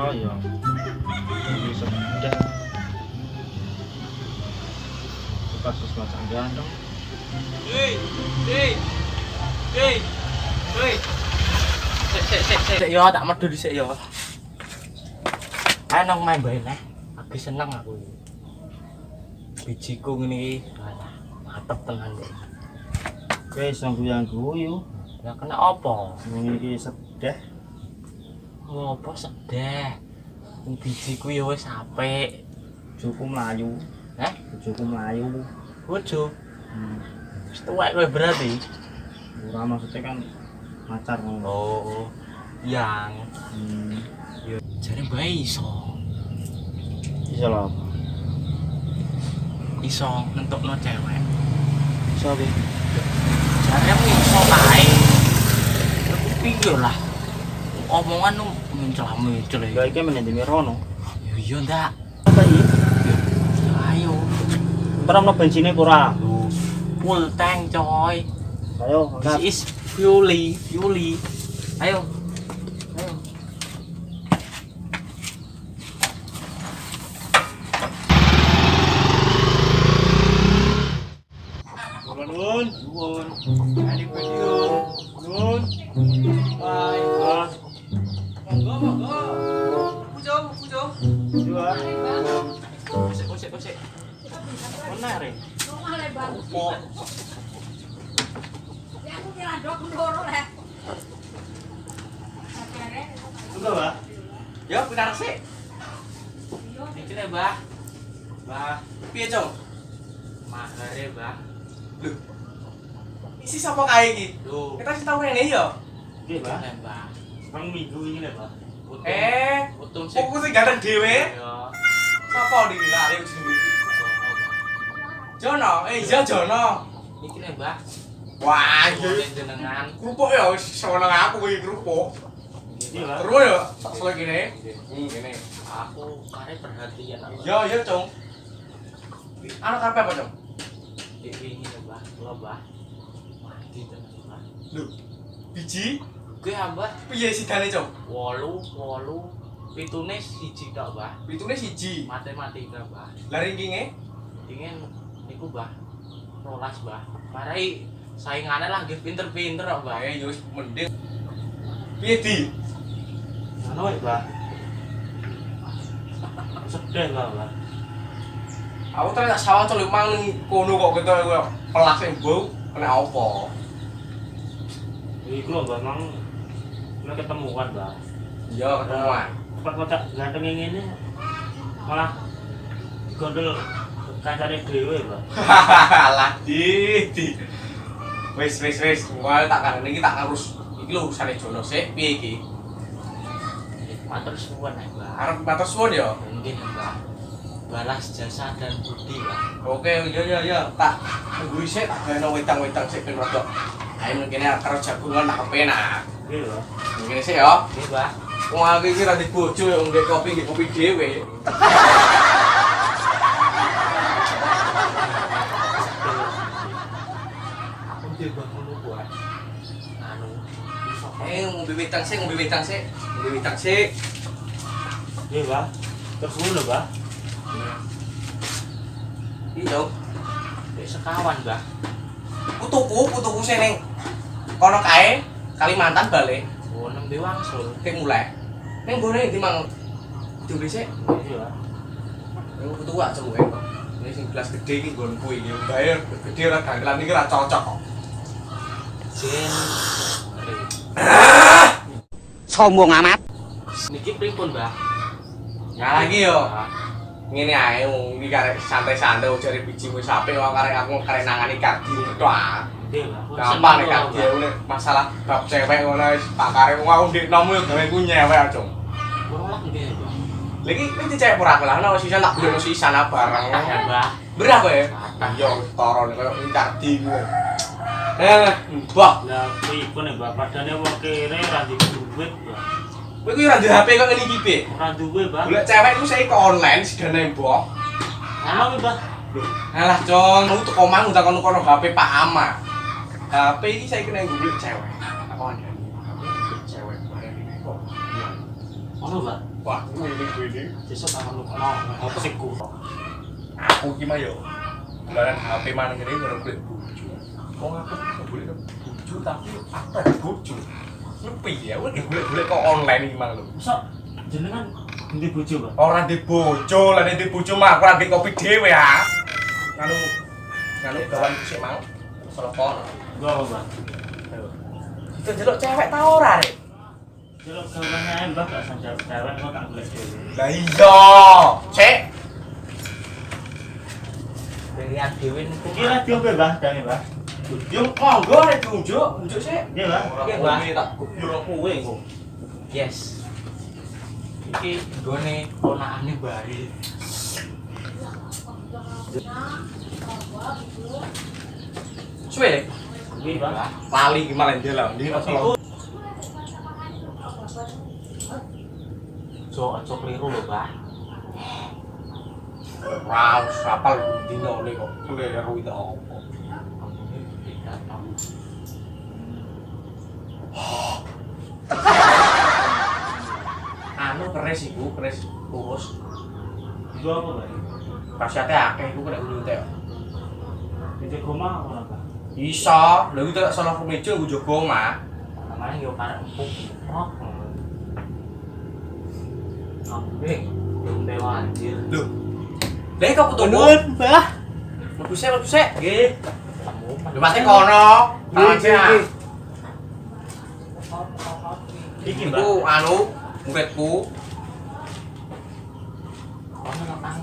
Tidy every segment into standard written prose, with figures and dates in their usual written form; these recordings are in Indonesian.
Oh iya. Ini sudah. Kasus macam ganteng. Hei. Sik yo tak medhu dhisik yo. Ayo nang main bae neh. Lagi seneng aku iki. Bijiku ngene iki. Alah, mantep tenan iki. Wis nang guyu. Ya kena apa? Ngene iki sedeh. Apa sedeh. Bijiku ya wis apik. Bojoku mlayu. Heh, Bojoku mlayu. bojo. Wis tuwek kowe berarti. Ora maksudnya kan pacar ngono. Oh. Yang yo jare bae iso. Iso lho. Iso nentokno cewek. Iso piye? Jare aku iso kae. Aku piye lah. Omongan nu mencela-mencel iki. Ya iki meneh Mirono. Yo iya ndak. Apa iki? Ayo. Terapno bensine ora? Full tank coy. Ayo, angkat. This is Yuli. Ayo. Nuwun. Ini video. Nuwun. Bye. Ah, Monggo. Pujo. dua. Kosek. Mana re? Aku kira dok ndoro le. Juga, Pak. Yo benar sih. Iki le, Mbah. Mbah, piye, Cong? Mahare, Mbah. Lho. Isi sapa kae iki? Lho, kita sing tau rene yo. Nggih, Pak. Mbah. Bang minggu ini lho, Pak. Utung sih. Aku sing ganteng dhewe. Yo. Sapa iki lare jenenge? Jono, iya Jono. Iki le, Mbah. Wah, Iki iki jenengan. kerupuk ya wis seneng aku iki kerupuk. Iya, Pak. Terus ya tak selek gini. Gini. Aku kare perhatian aku. Iya, Cong. Anak karepe apa, Cong? Iki le, Mbah. Lho, Mbah. Mati tenan, Mbah. Lho, biji Kuwi ambah piye sidane, Cong? 8 pitune siji tok, Mbah. Pitune siji. Matematika, Mbah. Lah ringkinge Ingin niku, Mbah. 12, Mbah. Parai saingane lah nggih pinter-pinter kok, Mbah. bae yo wis mending. Piye di? Anu wae, Pak. Sedih lah, Pak. Aku ternyata sawah cok mang ning kono kok kita pelas sing bau kena apa? Iku lho, Mbak, Mang. Kita ketemuan, Mbak. Iya, ketemuan. Pas kocak ganteng ngene malah gondol kancane dhewe, Mbak. Lah di. Wis. Wah, tak kangen iki tak ngurus. Iki lho urusane Jono sik, piye iki? Matur suwun, Mbah. Arep matur suwun ya. Mungkin, Mbah. Balas jasa dan budi, Mbah. Oke, iya. Tak tunggu sik tak gawe wedang-wedang sik ben rodok. Ayo mengkene karo jagungan tak kepenak. Nggih, Pak. Mengkene sik ya. Nggih, Mbah. Wong aku iki ra di bojo ya nggo kopi dhewe. Aku dhe bangun kuwi. Anu, iso Ngombe wedang sik. Nggih, Pak. Terus ngono lho, Pak. Iya. Wis sekawan, Mbah. Putuku sing ning kono kae Kalimantan balik. Oh, nembe wangsul. Kek mulai. Ning gone ndi mang diombe sik. Iya, Pak. Ning putuku gak cemuke kok. Ini sing gelas gede iki nggonku iki. Bayar gede ora gangelan iki ra cocok kok. Jen. Sombong amat. Niki pripun, Mbah? Ya lagi yo. Ngene ae wong iki karek santai-santai jare biji wis apik kok karek aku karek nangani kardi tok ah. Nggih, Pak. Gampang nek kardi ngene masalah bab cewek ngono wis tak karek wong aku ndek nomu yo gawe ku nyewek acung. Kurang nggih, Mbah. Lagi iki cewek ora kelah ono sisa tak beli sisa barang. Ya, Mbah. Berah kowe? Kathah. Yo toron koyo kardi ku. Mbah, Lah pripun ya, Mbak? Padane wong kere ra duwe duit, Mbak. kowe iki ora duwe HP kok ngene iki, Be. Ora duwe, Mbak. Golek cewek iku saiki online sigane mbok. Ana ki, Mbak. Alah, Cong, lu teko mang utak kono HP Pak Ama. HP iki saiki kena golek cewek. Apa ada? Cewek bareng iki kok. Ono, Mbak. Wah, ini. Sesuk tak ngono. Apa sih ku? Aku iki mah yo. Barang HP mana ngene karo golek bojo. Wong aku golek bojo tapi apa bojo? Lu piye? Wong golek kok online iki mang lho. Masa jenengan ndi bojo, Pak? Ora ndek bojo, lah ndek bojo mah aku ora ndek kopi dhewe ya. Nganu kawan sik mau. Telepon. Gua apa, Pak? Ayo. Itu jeluk cewek ta ora, Rek? Jeluk gawane ae, Mbak, gak sanjang cewek kok tak golek dhewe. Lah iya. Cek. Pilihan dhewe niku. Iki radio pe, Mbah, dange, Mbah. Yo monggo nek diunjuk, unjuk sik. Nggih, Mbah. Oke, Mbah. Tak kubur kowe kok. Yes. Iki nggone ponakane Bari. Suwe deh. Nggih, Mbah. Lali iki malah ndelok. Ndi Iku Ojo keliru lho, Mbah. Raus sapal dino ne kok kleru itu apa? Anu keres iku, keres lurus. iku apa, Mbah? Khasiate akeh iku kena nyuntek. Itu goma apa, Mbah? Iso, lha iku tak salah kemeja iku jaga omah. Namanya yo karek empuk. Oh. Ambek, dombe anjir. Lho. Lah kok kudu Mbah. Mlebu sik. Nggih. Lho pasti kono. Tangan sik. Iki, Mbah. Iku anu muridku. Kono nang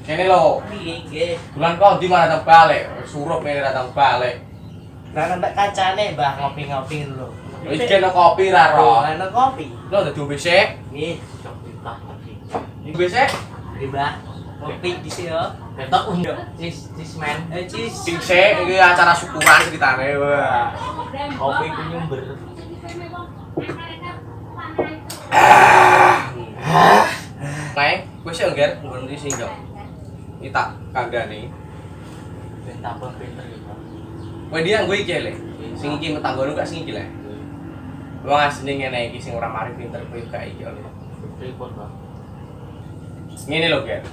Kene lho. piye nggih. Bulan kok di mana datang balik? Surup ini datang balik. Lah nembek kancane, Mbah, ngopi-ngopi lho. Iki kena kopi ra ro. Ana kopi. Lo dadi ombe sik. Nggih, coba tak kopi. Ombe sik. Nggih, Mbah. Kopi dhisik yo. Ketok unduk. Cis men. Cis. Sing sik iki acara syukuran ceritane. Wah. Kopi ku nyumber. Kae, kowe sik ngger nggon iki sing yo. Iki tak kandhane. Ben tambah pinter iki, Mbah. Kowe dia gue iki le. Sing iki metanggono gak sing iki le. Wong asline ngene iki sing ora mari pinter kowe gak iki le. Pripun, Mbah? Ngene lho, Ger.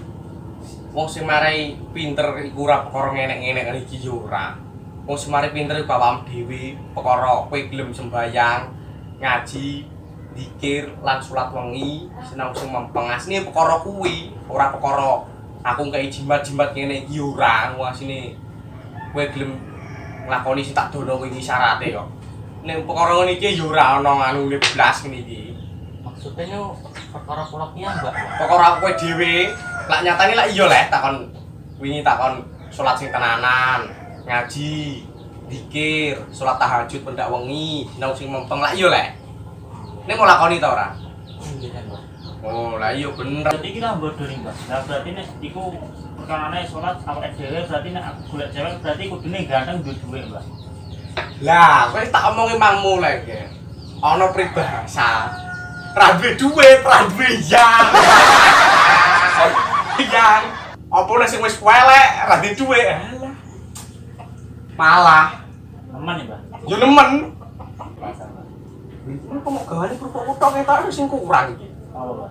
Wong sing marai pinter iku ora perkara ngenek-ngenek kan iki yo ora. Wong sing marai pinter iku awakmu dhewe, perkara kowe gelem sembayang, ngaji, zikir lan salat wengi, sinau sing mempeng asline perkara kuwi, ora perkara aku kaya jimat-jimat ngene iki yo ora. Wong asline kowe gelem nglakoni sing tak dono kuwi syarate kok. Nek perkara ngene iki yo ora ana anu blas ngene iki. Maksudnya yo perkara kula ki Mbak. Perkara aku kowe dhewe, lak nyatane lak iya leh takon wingi takon salat sing tenanan, ngaji, zikir, salat tahajud pendak wengi, sinau sing mempeng lak iya leh. Nek mau lakoni ta ora? Nggih kan, Mbak. Oh, lah iya bener. Berarti kita bodoh nih, Mbak. Nah, berarti nek iku perkarane salat awake dhewe berarti nek aku golek cewek berarti kudune ganteng duwe duwe, Mbak. Lah, kowe tak omongi mangmu lek. Ana pribahasa. Ra duwe dhuwit, ra duwe yang. Yang. Apa nek sing wis elek, ra duwe dhuwit. Alah. Malah Aman nih, Mbak. yo nemen. Kok mau gawane kerupuk-kerupuk ketok sing kurang iki. Oh, Mbak.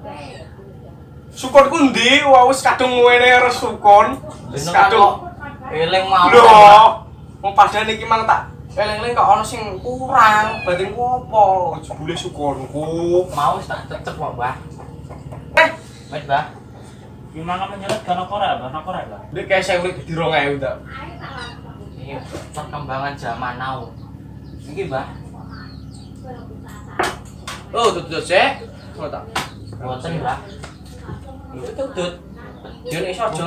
Sukonku ndi? Wah wis kadung ngene res sukon. Wis kadung. Eling mau. Lho, wong padane iki mang tak eling-eling kok ana sing kurang. Batinku opo? Jebule sukonku. Mau wis tak cecep kok, Mbah. Wis, Mbah. Gimana menyeret karena korek, Mbak? Karena korek, Mbak. Iki kayak saya urip di 2000 ta. Ini perkembangan zaman now. Iki, Mbah. Oh, tutut sik. Oh tak. Boten, Mbah. Itu tutut. Yo nek iso aja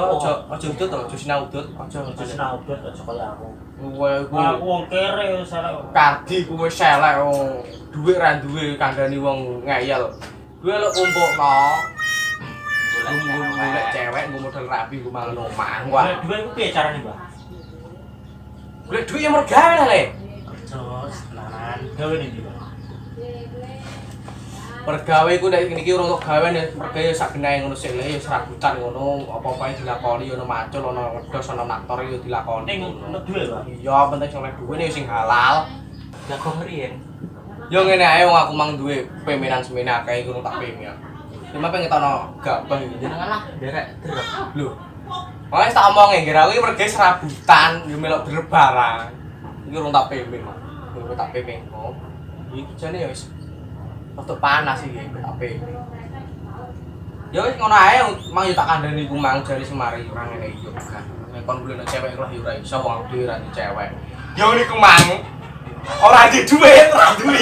udut to, aja sinau udut. Aja senau udut aja kaya aku. Kowe Aku wong kere salah. kardi kuwi selek wong dhuwit ra duwe kandhani wong ngeyel. Kuwi lek kumpulno golek cewek nggo model rapi nggo mangan omah. Wah, Golek duwe iku piye carane, Mbak? golek dhuwit ya mergawe ta, Le. Terus tenanan gawe ning ndi, Mbak? Pergawe iku nek niki ora untuk gawe nek mergawe sak genahe ngono sik le ya serabutan ngono, apa-apae dilakoni ono macul ono ngedos ono aktor ya dilakoni. Ning nek duwe, Mbak. Iya, penting sing oleh dhuwit sing halal. Jago ngriyen. Yo ngene ae wong aku mang duwe pemenan semene akeh iku tak pemir. Cuma pengen tono gabah iki jenengan lah derek drep. Lho. Wes tak omonge kira kuwi mergi serabutan yo melok drep barang. Iki urung tak pemping, Mas. Urung tak pemping. Oh. Iki jane ya wis rada panas iki tak pemping. Ya wis ngono ae, mang yo tak kandhani iku mang jare semari ora ngene iki yo kan. Nek kon golek cewek lah yo ora iso wong dhewe ra cewek. Yo niku mang ora di duit, ora duwe.